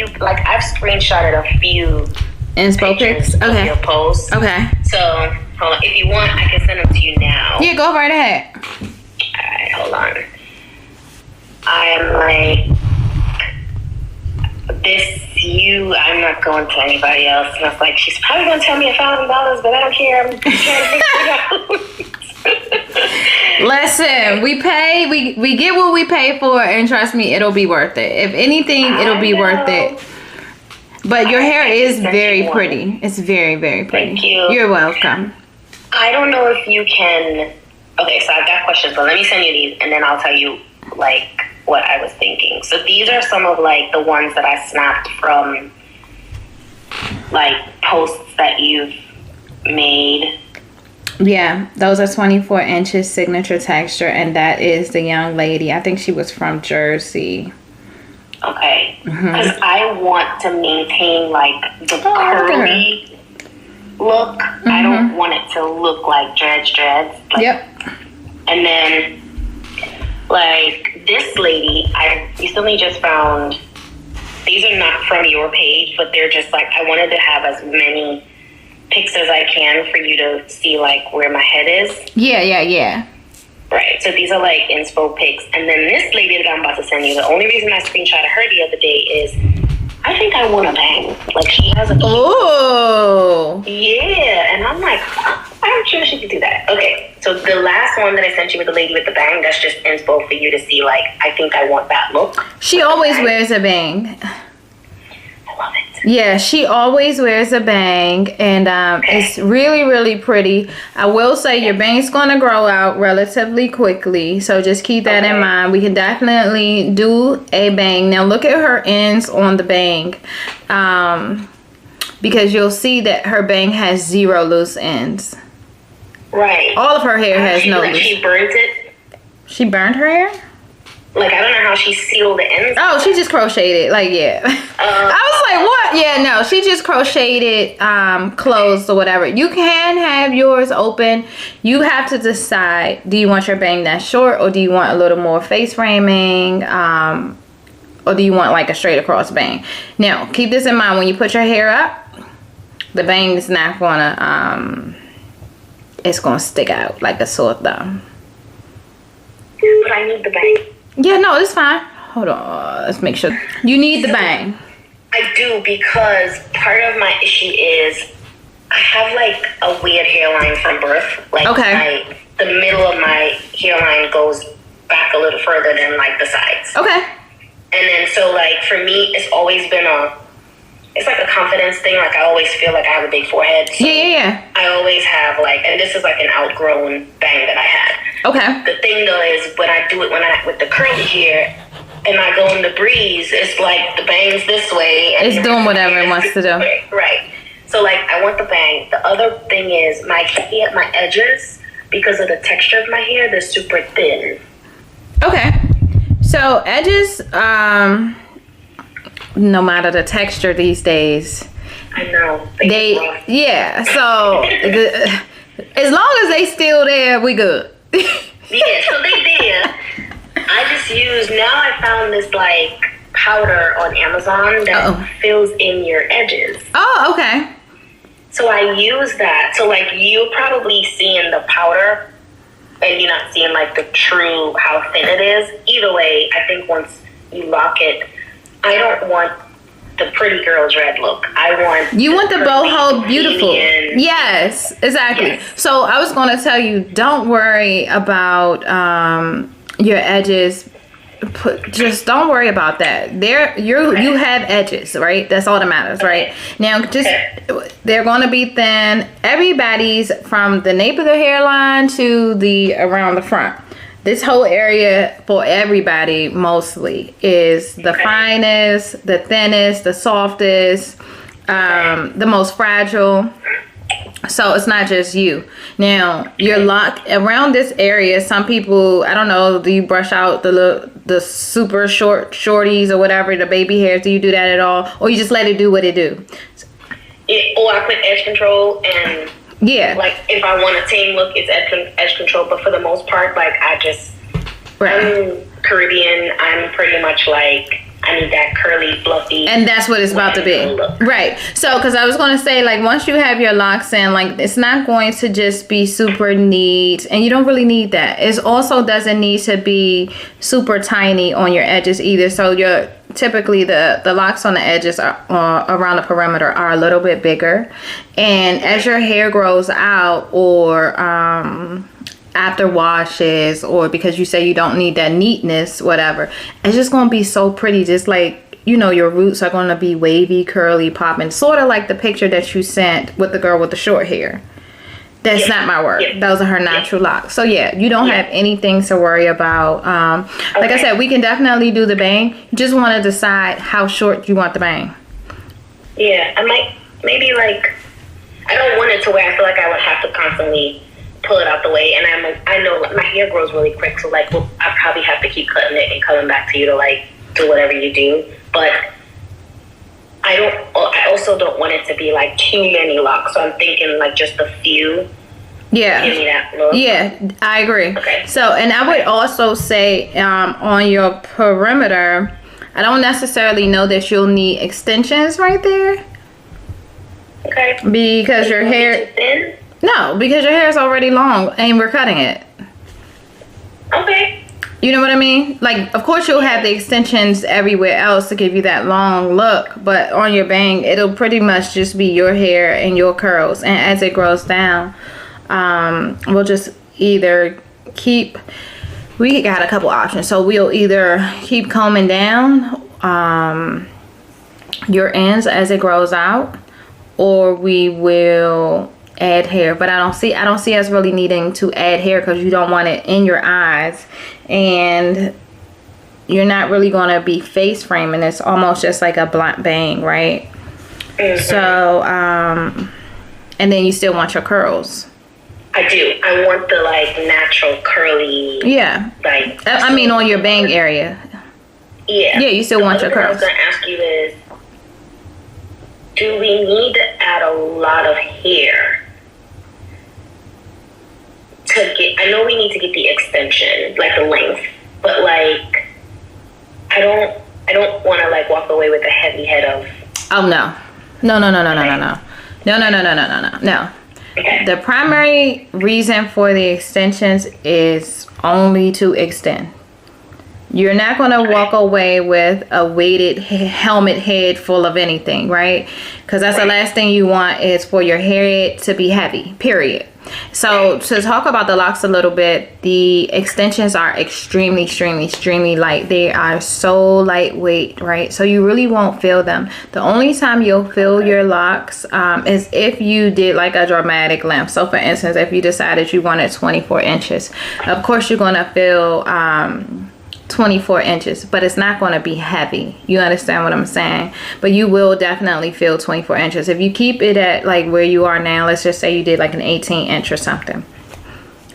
few, like I've screenshotted a few inspo pics. of your posts. Okay. So hold on, if you want, I can send them to you now. Yeah, go right ahead. All right, hold on. I am like I'm not going to anybody else. And I was like, she's probably gonna tell me $1,000, but I don't care. I'm trying to figure it out. Listen, we get what we pay for, and trust me, it'll be worth it. If anything, it'll be worth it. But your hair is very pretty. It's very, very pretty. Thank you. You're welcome. I don't know if you can. Okay, so I've got questions, but let me send you these, and then I'll tell you like what I was thinking. So these are some of like the ones that I snapped from like posts that you've made. Yeah, those are 24 inches signature texture, and that is the young lady. I think she was from Jersey. Okay, because I want to maintain like the curly look. I don't want it to look like dreads. Like, yep. And then like this lady, I recently just found, these are not from your page, but they're just like, I wanted to have as many pics as I can for you to see like where my head is. Yeah. Right, so these are like inspo pics. And then this lady that I'm about to send you, the only reason I screenshotted her the other day is I think I want a bang. Like she has a Oh. Yeah, and I'm like, I'm sure she could do that. Okay, so the last one that I sent you with the lady with the bang, that's just inspo for you to see like, I think I want that look. She always wears a bang. I love it. Yeah, she always wears a bang, and it's really, really pretty. I will say your bang's going to grow out relatively quickly, so just keep that in mind. We can definitely do a bang. Now look at her ends on the bang, because you'll see that her bang has 0 loose ends. Right. All of her hair has no loose. She burnt it. She burned her hair? Like, I don't know how she sealed the ends. Oh, she just crocheted. Like, yeah. I was like, what? Yeah, no. She just crocheted closed or whatever. You can have yours open. You have to decide, do you want your bang that short, or do you want a little more face framing? Or do you want like a straight across bang? Now, keep this in mind. When you put your hair up, the bang is not gonna, it's gonna stick out like a sore thumb. But I need the bang. Yeah, no, it's fine. Hold on, let's make sure. You need the bang. I do, because part of my issue is I have like a weird hairline from birth. Like the middle of my hairline goes back a little further than like the sides. Okay. And then so like for me, it's always been it's like a confidence thing. Like I always feel like I have a big forehead. So yeah. I always have like, and this is like an outgrown bang that I had. Okay. The thing though is when I do it with the curly hair and I go in the breeze, it's like the bang's this way. And it's doing whatever it wants to do. Right. So like I want the bang. The other thing is my edges, because of the texture of my hair, they're super thin. Okay. So edges, no matter the texture these days, I know. Yeah. So as long as they still there, we good. Yeah, so they there. I just I found this like powder on Amazon that fills in your edges. Oh, okay. So I use that. So like you're probably seeing the powder and you're not seeing like the true how thin it is. Either way, I think once you lock it, I don't want the pretty girl dread look. You want the boho beautiful. Yes, exactly. Yes. So I was going to tell you, don't worry about your edges. Just don't worry about that. You have edges, right? That's all that matters, right? Now, they're going to be thin. Everybody's from the nape of the hairline to the around the front. This whole area for everybody mostly is the finest, the thinnest, the softest, the most fragile. So it's not just you. Now, your lock around this area, some people, I don't know, do you brush out the super shorties or whatever, the baby hairs? Do you do that at all? Or you just let it do what it do? Yeah, or I put edge control and... Yeah. Like, if I want a tame look, it's edge control. But for the most part, like, I'm Caribbean. I'm pretty much like, I need that curly, fluffy. And that's what it's about to be. Look. Right. So, because I was going to say, like, once you have your locks in, like, it's not going to just be super neat. And you don't really need that. It also doesn't need to be super tiny on your edges either. So, typically the locks on the edges are around the perimeter are a little bit bigger. And as your hair grows out, or after washes, or because you say you don't need that neatness, whatever, it's just going to be so pretty. Just like, you know, your roots are going to be wavy, curly, popping, sort of like the picture that you sent with the girl with the short hair. That's not my work. Those are her natural locks. So yeah, you don't have anything to worry about. Like I said, we can definitely do the bang. You just want to decide how short you want the bang. Yeah, I might, maybe like, I don't want it to where I feel like I would have to constantly pull it out the way. And I know my hair grows really quick. So like, well, I probably have to keep cutting it and coming back to you to like do whatever you do. But I also don't want it to be like too many locks. So I'm thinking like just a few. Yeah. Give me that look. Yeah, I agree. Okay. So, and I would also say on your perimeter, I don't necessarily know that you'll need extensions right there. Okay. Because your hair... Too thin? No, because your hair is already long and we're cutting it. Okay. You know what I mean? Like, of course you'll have the extensions everywhere else to give you that long look, but on your bang, it'll pretty much just be your hair and your curls. And as it grows down, we'll just either keep, we got a couple options. So we'll either keep combing down your ends as it grows out, or we will add hair. But I don't see us really needing to add hair, because you don't want it in your eyes, and you're not really going to be face framing. It's almost just like a blunt bang, right? So and then you still want your curls. I do. I want the like natural curly. Yeah. Like, I mean, on your bang area. Yeah. Yeah, you still want your curls. I was going to ask you is, do we need to add a lot of hair to get? I know we need to get the extension, like the length, but like, I don't want to like walk away with a heavy head of. Oh no. No. Okay. The primary reason for the extensions is only to extend. You're not going to walk away with a weighted helmet head full of anything, right? Because that's the last thing you want, is for your head to be heavy, period. So to talk about the locks a little bit, the extensions are extremely light. They are so lightweight, right? So you really won't feel them. The only time you'll feel your locks is if you did like a dramatic length. So for instance, if you decided you wanted 24 inches, of course you're going to feel 24 inches, but it's not going to be heavy. You understand what I'm saying? But you will definitely feel 24 inches. If you keep it at like where you are now, let's just say you did like an 18 inch or something,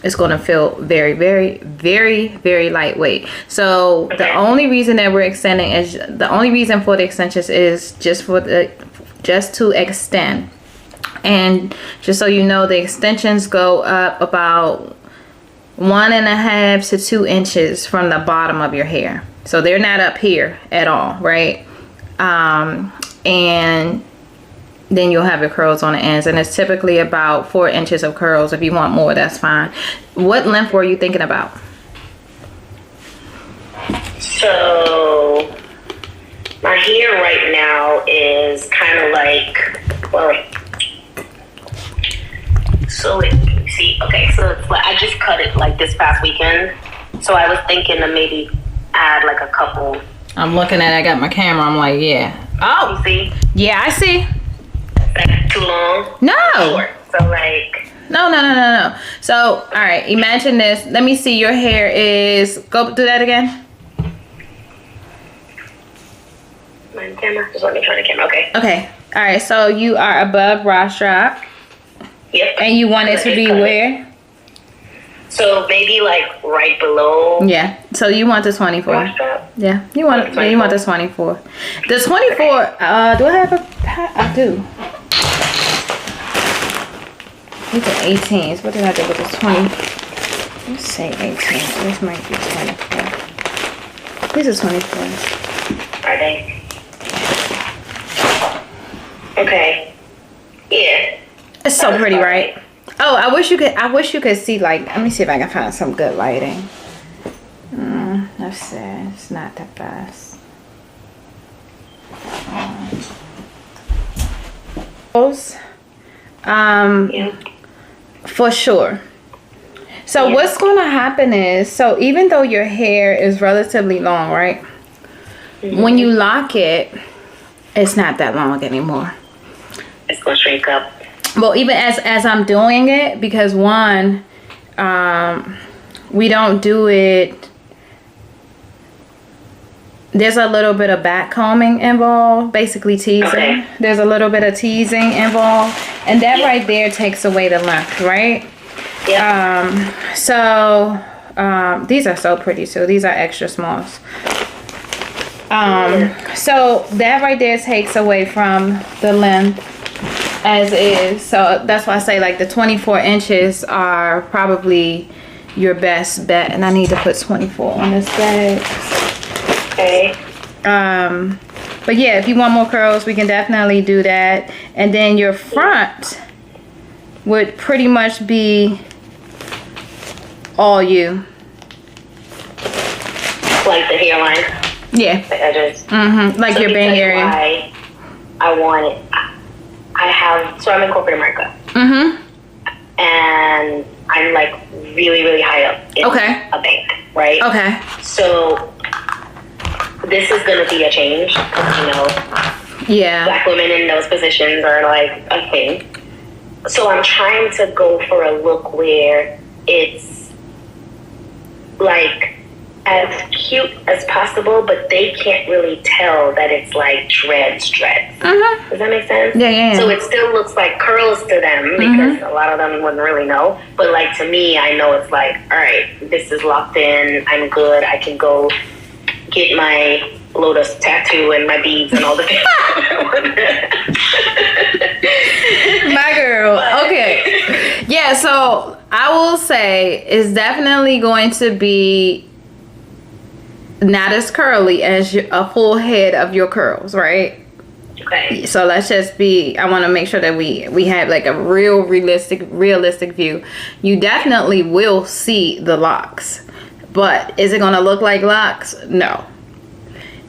it's going to feel very lightweight. So the only reason that we're extending is, the only reason for the extensions is just to extend. And just so you know, the extensions go up about 1.5 to 2 inches from the bottom of your hair. So they're not up here at all, right? And then you'll have your curls on the ends, and it's typically about 4 inches of curls. If you want more, that's fine. What length were you thinking about? So my hair right now is kind of like, well, so it's like, I just cut it like this past weekend. So I was thinking to maybe add like a couple. I'm looking at it, I got my camera, I'm like, yeah. Oh, you see? Yeah, I see. Like too long? No. Short. So like. No. So, all right, imagine this. Let me see, your hair is, go do that again. My camera? Just let me turn the camera, okay. Okay, all right, so you are above raw strap. Yep. And you want it to be where? So maybe like right below. Yeah. So you want the 24. Yeah. You want the 24. The 24. Do I have a? I do. These are 18s. What did I do with this 20? Let's say 18. This might be 24. These are 24s. Are they? Okay. Yeah. It's so pretty, right? Oh, I wish you could see, like, let me see if I can find some good lighting. Let's see. It's not the best. Yeah. For sure. So what's going to happen is, so even though your hair is relatively long, right? When you lock it, it's not that long anymore. It's going to shrink up. Well, even as I'm doing it, because one, we don't do it. There's a little bit of back combing involved, basically teasing. Okay. There's a little bit of teasing involved, and that right there takes away the length, right? Yeah. So these are so pretty too. These are extra smalls. So that right there takes away from the length as is. So that's why I say like the 24 inches are probably your best bet. And I need to put 24 on this bag. Okay. But yeah, if you want more curls, we can definitely do that. And then your front would pretty much be all you. Like the hairline. Yeah. The edges. Like So your bang area. why I want it. So I'm in corporate America. And I'm like really, really high up in a bank, right? Okay. So this is going to be a change. You know, Yeah. Black women in those positions are like a thing. So I'm trying to go for a look where it's like as cute as possible, but they can't really tell that it's like dreads. Does that make sense? Yeah. So it still looks like curls to them because a lot of them wouldn't really know. But like to me, I know it's like, all right, this is locked in. I'm good. I can go get my lotus tattoo and my beads and all the things. My girl. Okay. Yeah, so I will say it's definitely going to be not as curly as a full head of your curls, right? Okay. So let's just I want to make sure that we have like a realistic view. You definitely will see the locks, but is it going to look like locks? No.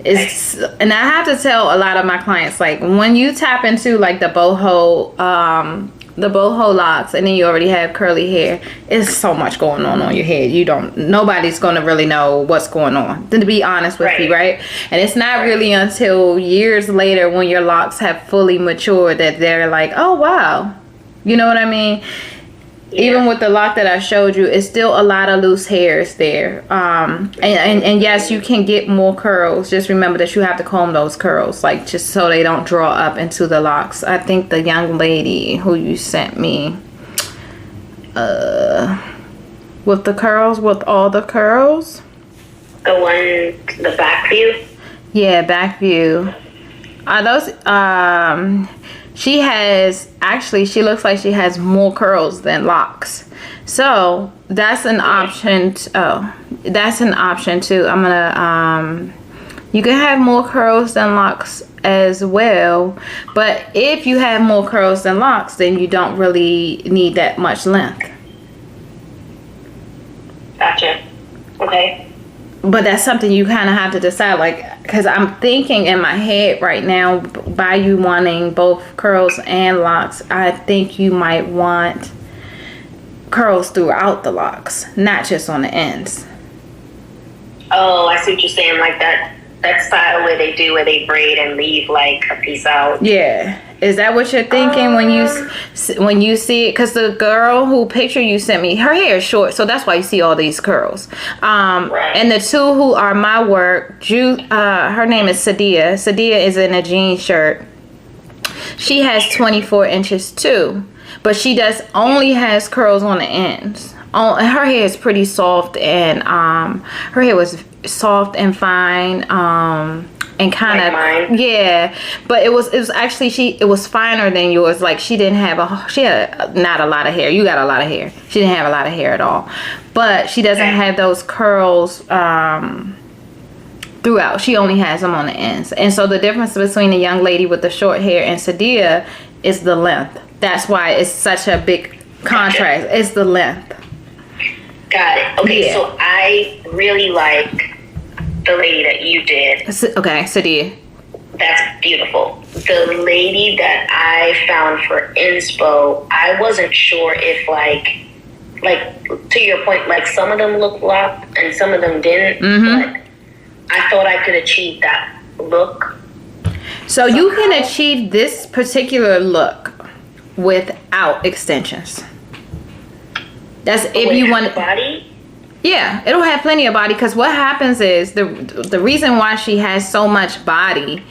And I have to tell a lot of my clients, like when you tap into like the boho locks and then you already have curly hair, it's so much going on your head. Nobody's going to really know what's going on, to be honest with you, right? And it's not really until years later when your locks have fully matured that they're like, oh wow, you know what I mean? Yeah. Even with the lock that I showed you, it's still a lot of loose hairs there. And yes, you can get more curls. Just remember that you have to comb those curls, like just so they don't draw up into the locks. I think the young lady who you sent me with the curls, with all the curls. The back view? Yeah, back view. Are those she looks like she has more curls than locks. So that's an option. That's an option too. I'm gonna you can have more curls than locks as well, but if you have more curls than locks, then you don't really need that much length. Gotcha. Okay. But that's something you kind of have to decide, like, because I'm thinking in my head right now, by you wanting both curls and locks, I think you might want curls throughout the locks, not just on the ends. Oh, I see what you're saying, like that style where they braid and leave like a piece out. Yeah. Is that what you're thinking when you see it? Because the girl who picture you sent me, her hair is short, so that's why you see all these curls. Right. And the two who are my work, her name is Sadia. Sadia is in a jean shirt. She has 24 inches too, but she only has curls on the ends. Her hair is pretty soft, and her hair was soft and fine. And kind of, yeah, but it was actually it was finer than yours. Like she had not a lot of hair. You got a lot of hair. She didn't have a lot of hair at all, but she doesn't have those curls throughout. She only has them on the ends. And so the difference between the young lady with the short hair and Sadia is the length. That's why it's such a big contrast. It's the length. Got it. Okay, so I really like the lady that you did. Okay, Sadia. That's beautiful. The lady that I found for inspo, I wasn't sure if like to your point, like some of them look locked and some of them didn't, but I thought I could achieve that look. So you can achieve this particular look without extensions. That's if you want body. Yeah, it'll have plenty of body, because what happens is the reason why she has so much body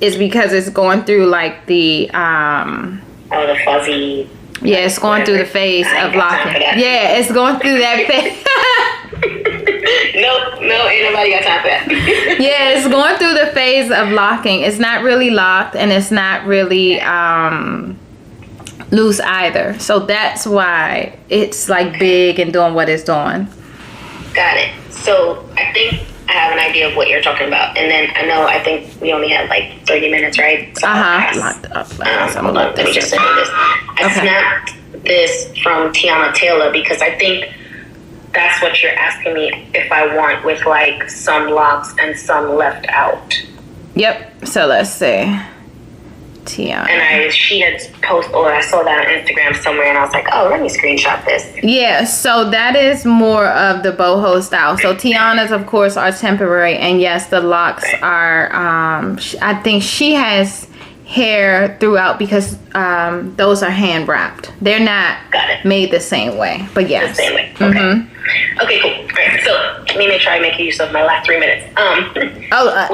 is because it's going through like the the fuzzy. Yeah, it's going through the phase of locking. Yeah, it's going through that phase. No, ain't nobody got time for that. Yeah, it's going through the phase of locking. It's not really locked, and it's not really loose either. So that's why it's like big and doing what it's doing. Got it. So I think I have an idea of what you're talking about, and then I think we only have like 30 minutes, right? So Locked up. Hold on, let me just send you this. I snapped this from Tiana Taylor because I think that's what you're asking me if I want, with like some locks and some left out. Yep. So let's see. Tiana. And she had posted, or I saw that on Instagram somewhere, and I was like, oh, let me screenshot this. Yeah, so that is more of the boho style. So Tiana's, of course, are temporary, and yes, the locks are. I think she has hair throughout because those are hand wrapped. They're not made the same way, but yes, the same way. Okay. Okay, cool. All right, so let me try to make use of my last 3 minutes.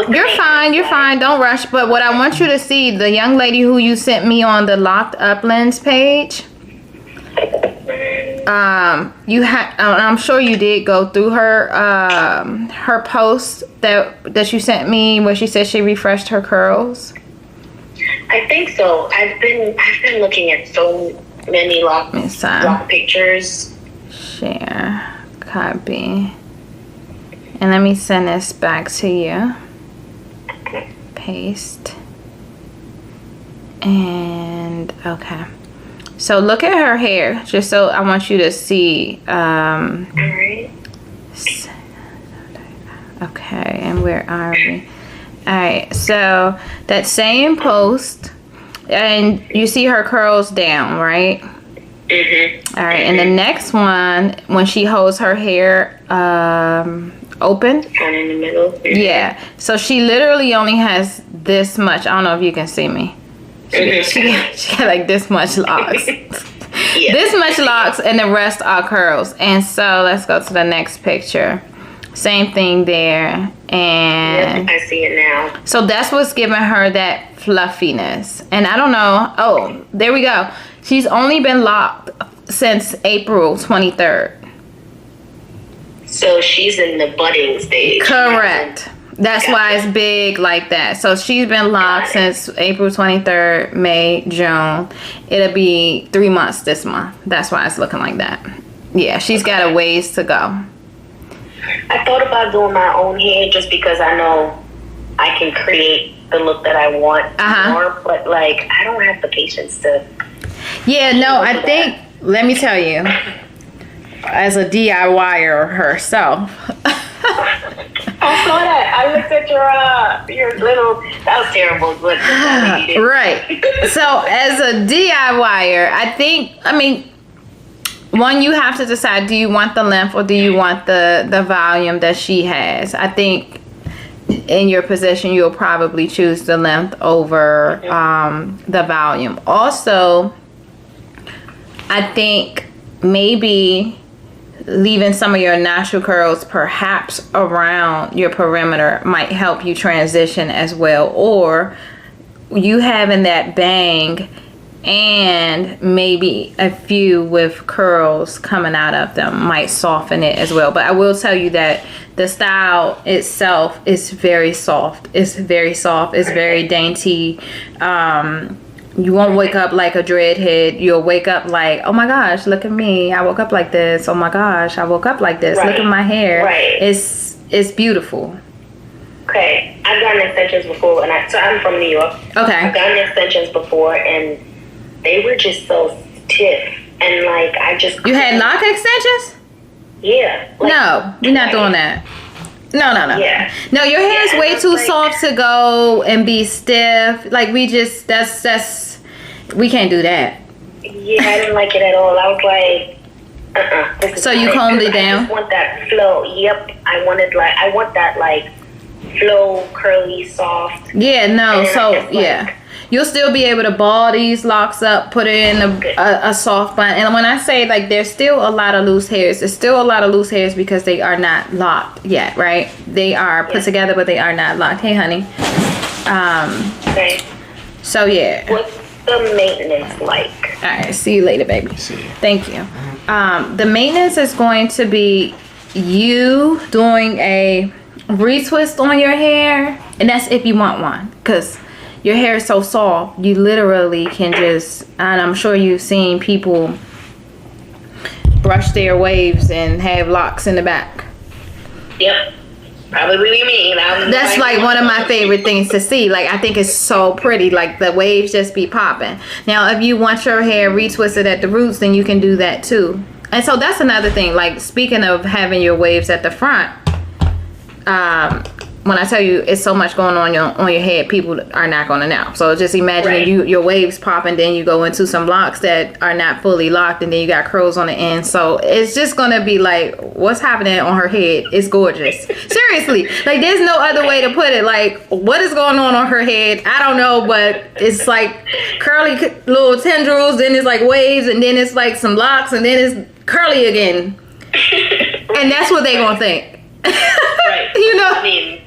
You're fine. Don't rush. But what I want you to see, the young lady who you sent me on the Locked Uplands page, you had. I'm sure you did go through her post that you sent me where she said she refreshed her curls. I think so. I've been looking at so many lock pictures. Share. Copy. And let me send this back to you. Paste. And okay. So look at her hair, just so I want you to see. Alright. Okay, and where are we? Alright, so that same post, and you see her curls down, right? All right, and the next one, when she holds her hair open, kind of in the middle. Yeah, so she literally only has this much. I don't know if you can see me. She got like this much locks. This much locks, and the rest are curls. And so let's go to the next picture. Same thing there. And I see it now. So that's what's giving her that fluffiness. And I don't know. Oh, there we go. She's only been locked since April 23rd. So she's in the budding stage. Correct. That's why it's big like that. So she's been locked since April 23rd, May, June. It'll be 3 months this month. That's why it's looking like that. Yeah, she's got a ways to go. I thought about doing my own hair just because I know I can create the look that I want more, but like I don't have the patience to. Yeah, no, I think, let me tell you, as a DIYer herself. I saw that. I looked at your little, that was terrible. But right. So as a DIYer, I mean, one, you have to decide, do you want the length or do you want the volume that she has? I think in your position, you'll probably choose the length over the volume. Also, I think maybe leaving some of your natural curls perhaps around your perimeter might help you transition as well. Or you having that bang and maybe a few with curls coming out of them might soften it as well. But I will tell you that the style itself is very soft. It's very soft. It's very dainty. You won't wake up like a dreadhead. You'll wake up like, oh my gosh, look at me. I woke up like this. Oh my gosh, I woke up like this. Look at my hair. It's beautiful. Okay, I've gotten extensions before, so I'm from New York. Okay. I've gotten extensions before, and they were just so stiff, and like I just. You had lock extensions? Yeah. Like, no, we're not doing that. No. Yeah. No, your hair is Yeah, way too like, soft to go and be stiff. Like we can't do that. Yeah, I didn't like it at all. I was like, So you combed it down? I just want that flow. Yep. I want that like flow, curly, soft. Yeah, no. And So just, like, yeah, you'll still be able to ball these locks up, put it in a soft bun. And when I say like there's still a lot of loose hairs, there's still a lot of loose hairs because they are not locked yet, right? They are put together, but they are not locked. Hey, honey. Okay. So yeah. What's the maintenance like? All right. See you later, baby. See you. Thank you. The maintenance is going to be you doing a retwist on your hair, and that's if you want one, because your hair is so soft you literally can just, and I'm sure you've seen people brush their waves and have locks in the back. Yep. Probably me. That's like one of my favorite things to see. Like I think it's so pretty, like the waves just be popping. Now if you want your hair retwisted at the roots, then you can do that too. And so that's another thing, like speaking of having your waves at the front, when I tell you it's so much going on your head, people are not going to know. So just imagine your waves pop, and then you go into some locks that are not fully locked, and then you got curls on the end. So it's just going to be like, what's happening on her head is gorgeous. Seriously, like there's no other way to put it. Like what is going on her head? I don't know, but it's like curly little tendrils, then it's like waves, and then it's like some locks, and then it's curly again. And that's what they going to think. Right. You know? I mean,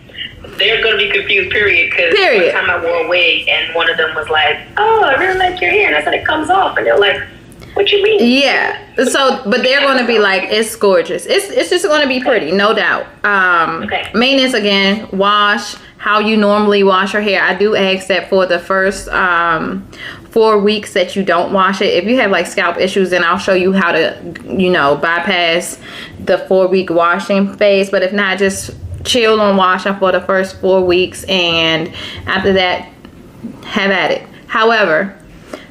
they're going to be confused, period. Because one time I wore a wig and one of them was like, oh, I really like your hair. And I said, it comes off. And they're like, what you mean? Yeah. So, but they're going to be like, it's gorgeous. It's just going to be pretty, no doubt. Maintenance, again, wash how you normally wash your hair. I do ask that for the first 4 weeks that you don't wash it. If you have like scalp issues, then I'll show you how to, bypass the 4-week washing phase. But if not, just chill on washing for the first 4 weeks, and after that, have at it. However,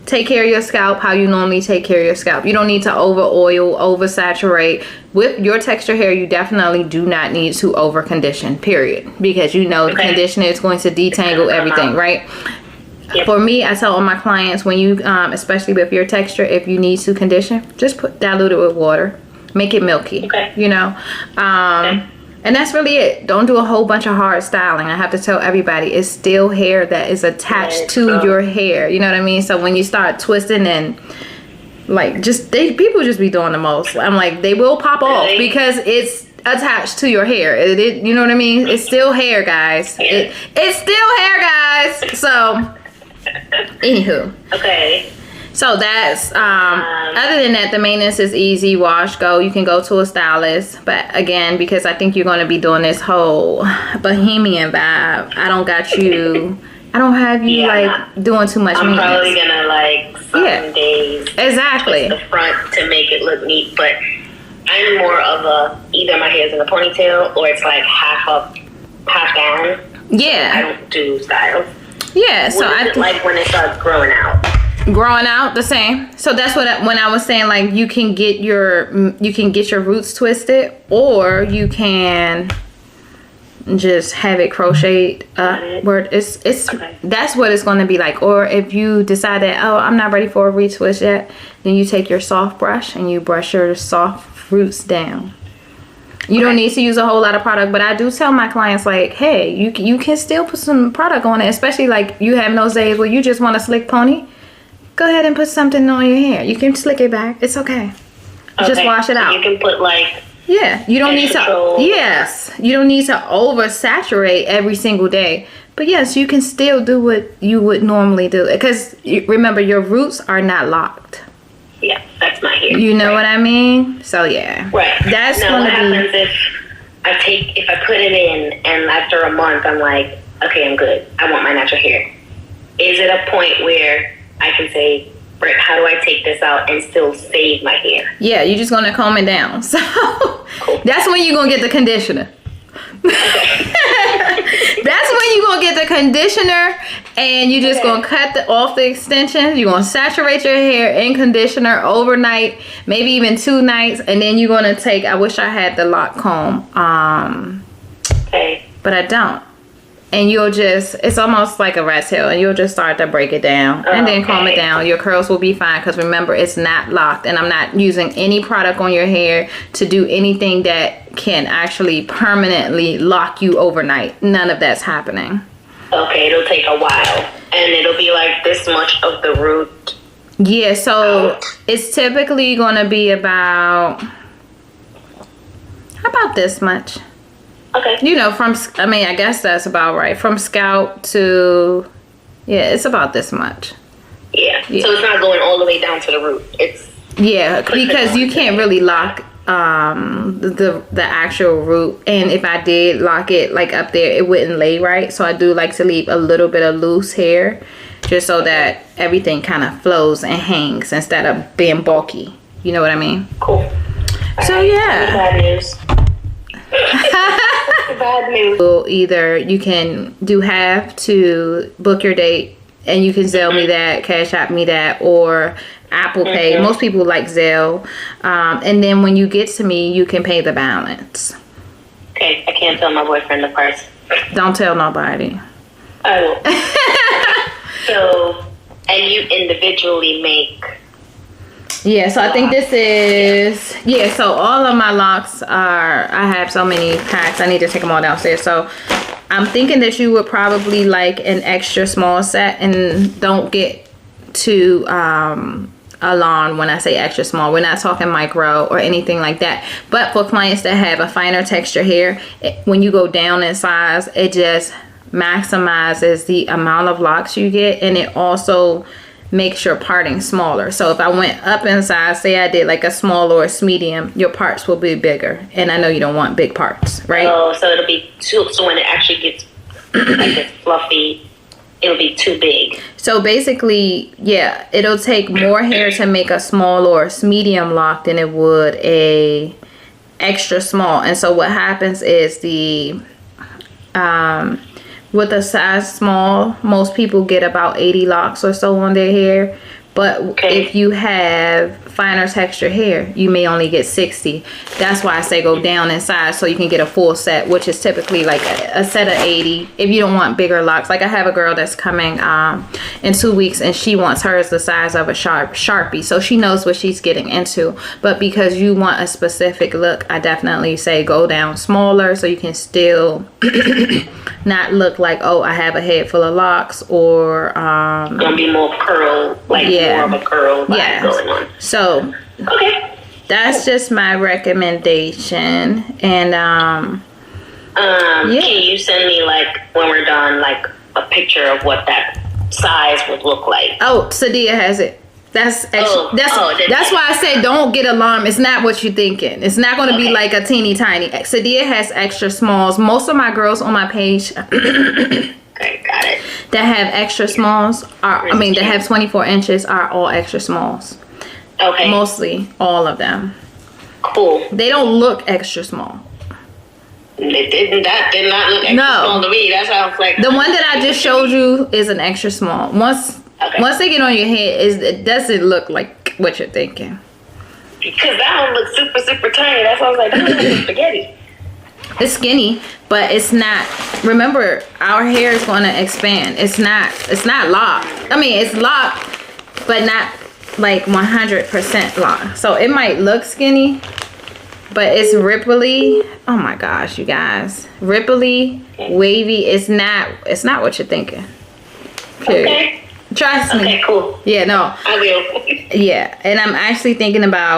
take care of your scalp how you normally take care of your scalp. You don't need to over oil, over saturate. With your texture hair, you definitely do not need to over condition, period, because the conditioner is going to detangle everything, right? Yep. For me, I tell all my clients, when you especially with your texture, if you need to condition, just dilute it with water, make it milky. And that's really it. Don't do a whole bunch of hard styling. I have to tell everybody, it's still hair that is attached to your hair. You know what I mean? So when you start twisting and like people just be doing the most. I'm like, they will pop off because it's attached to your hair. You know what I mean? It's still hair, guys. It's still hair, guys. So, anywho. Okay. So that's other than that, the maintenance is easy. Wash, go. You can go to a stylist, but again, because I think you're going to be doing this whole bohemian vibe, I don't have you doing too much. I'm probably gonna some days exactly twist the front to make it look neat, but I'm more of either my hair's in a ponytail or it's like half up, half down. Yeah, I don't do styles. Yeah, so I like when it starts growing out. Growing out the same. So that's when I was saying, like, you can get your roots twisted, or you can just have it crocheted where it's that's what it's going to be like. Or if you decide that, oh, I'm not ready for a retwist yet, then you take your soft brush and you brush your soft roots down. You don't need to use a whole lot of product, but I do tell my clients, like, hey, you can still put some product on it, especially like you have those days where you just want a slick pony. Go ahead and put something on your hair. You can slick it back. It's okay. Just wash it out. You can put you don't need to. Yes, you don't need to oversaturate every single day. But yes, you can still do what you would normally do, because remember, your roots are not locked. Yeah, that's my hair. You know what I mean? So yeah. Right. That's now, what happens if I put it in and after a month I'm like, okay, I'm good. I want my natural hair. Is it a point where I can say, Britt, how do I take this out and still save my hair? Yeah, you're just gonna comb it down. So that's when you're gonna get the conditioner. That's when you're gonna get the conditioner, and you just gonna cut off the extensions. You're gonna saturate your hair in conditioner overnight, maybe even 2 nights, and then you're gonna take, I wish I had the lock comb, but I don't. And you'll just, it's almost like a rat tail, and you'll just start to break it down and then calm it down. Your curls will be fine, because remember, it's not locked, and I'm not using any product on your hair to do anything that can actually permanently lock you overnight. None of that's happening. Okay, it'll take a while, and it'll be like this much of the root. Yeah, so it's typically going to be about, how about this much? Okay. You know, I guess that's about right. From scalp to, yeah, it's about this much. Yeah. So it's not going all the way down to the root. It's because you can't really lock the actual root, and if I did lock it like up there, it wouldn't lay right. So I do like to leave a little bit of loose hair, just so that everything kind of flows and hangs instead of being bulky. You know what I mean? Cool. So yeah. Bad news. Bad news. So either you can do half to book your date, and you can Zelle me that, Cash App me that, or Apple Pay. Most people like Zelle. And then when you get to me, you can pay the balance. Okay, I can't tell my boyfriend the price. Don't tell nobody. I will. So, and you individually make. Yeah, so I think this is, yeah, so all of my locks are, I have so many packs, I need to take them all downstairs. So I'm thinking that you would probably like an extra small set, and don't get too alarmed when I say extra small. We're not talking micro or anything like that. But for clients that have a finer texture hair, when you go down in size, it just maximizes the amount of locks you get, and it also makes your parting smaller. So if I went up in size, say I did like a small or a medium, your parts will be bigger, and I know you don't want big parts, right? Oh, so it'll be too, so when it actually gets like it's fluffy, it'll be too big. So basically, yeah, it'll take more hair to make a small or a medium lock than it would a extra small. And so what happens is the with a size small, most people get about 80 locks or so on their hair. But if you have finer texture hair, you may only get 60. That's why I say go down in size, so you can get a full set, which is typically like a set of 80. If you don't want bigger locks, like I have a girl that's coming in 2 weeks, and she wants hers the size of a Sharpie, so she knows what she's getting into. But because you want a specific look, I definitely say go down smaller, so you can still not look like, oh, I have a head full of locks, or gonna be more curl, like more of a curl vibe going on. So that's just my recommendation. And can you send me, like, when we're done, like a picture of what that size would look like? Oh, Sadia has it. That's why I say don't get alarmed. It's not what you're thinking. It's not going to be like a teeny tiny. Sadia has extra smalls. Most of my girls on my page okay, got it, that have extra smalls are, I mean, that have 24 inches are all extra smalls. Okay. Mostly all of them. Cool. They don't look extra small. That did not look extra small to me. That's how I was like. The one that I just showed you is an extra small. Once they get on your head, it doesn't look like what you're thinking. Because that one looks super, super tiny. That's why I was like, that looks like spaghetti. It's skinny, but it's not. Remember, our hair is going to expand. It's not locked. I mean, it's locked, but not like 100% locked. So it might look skinny, but it's ripply. Oh my gosh, you guys, ripply, wavy. It's not what you're thinking. Period. Okay. Trust me. Okay, cool. Yeah, no. I will. Yeah, and I'm actually thinking about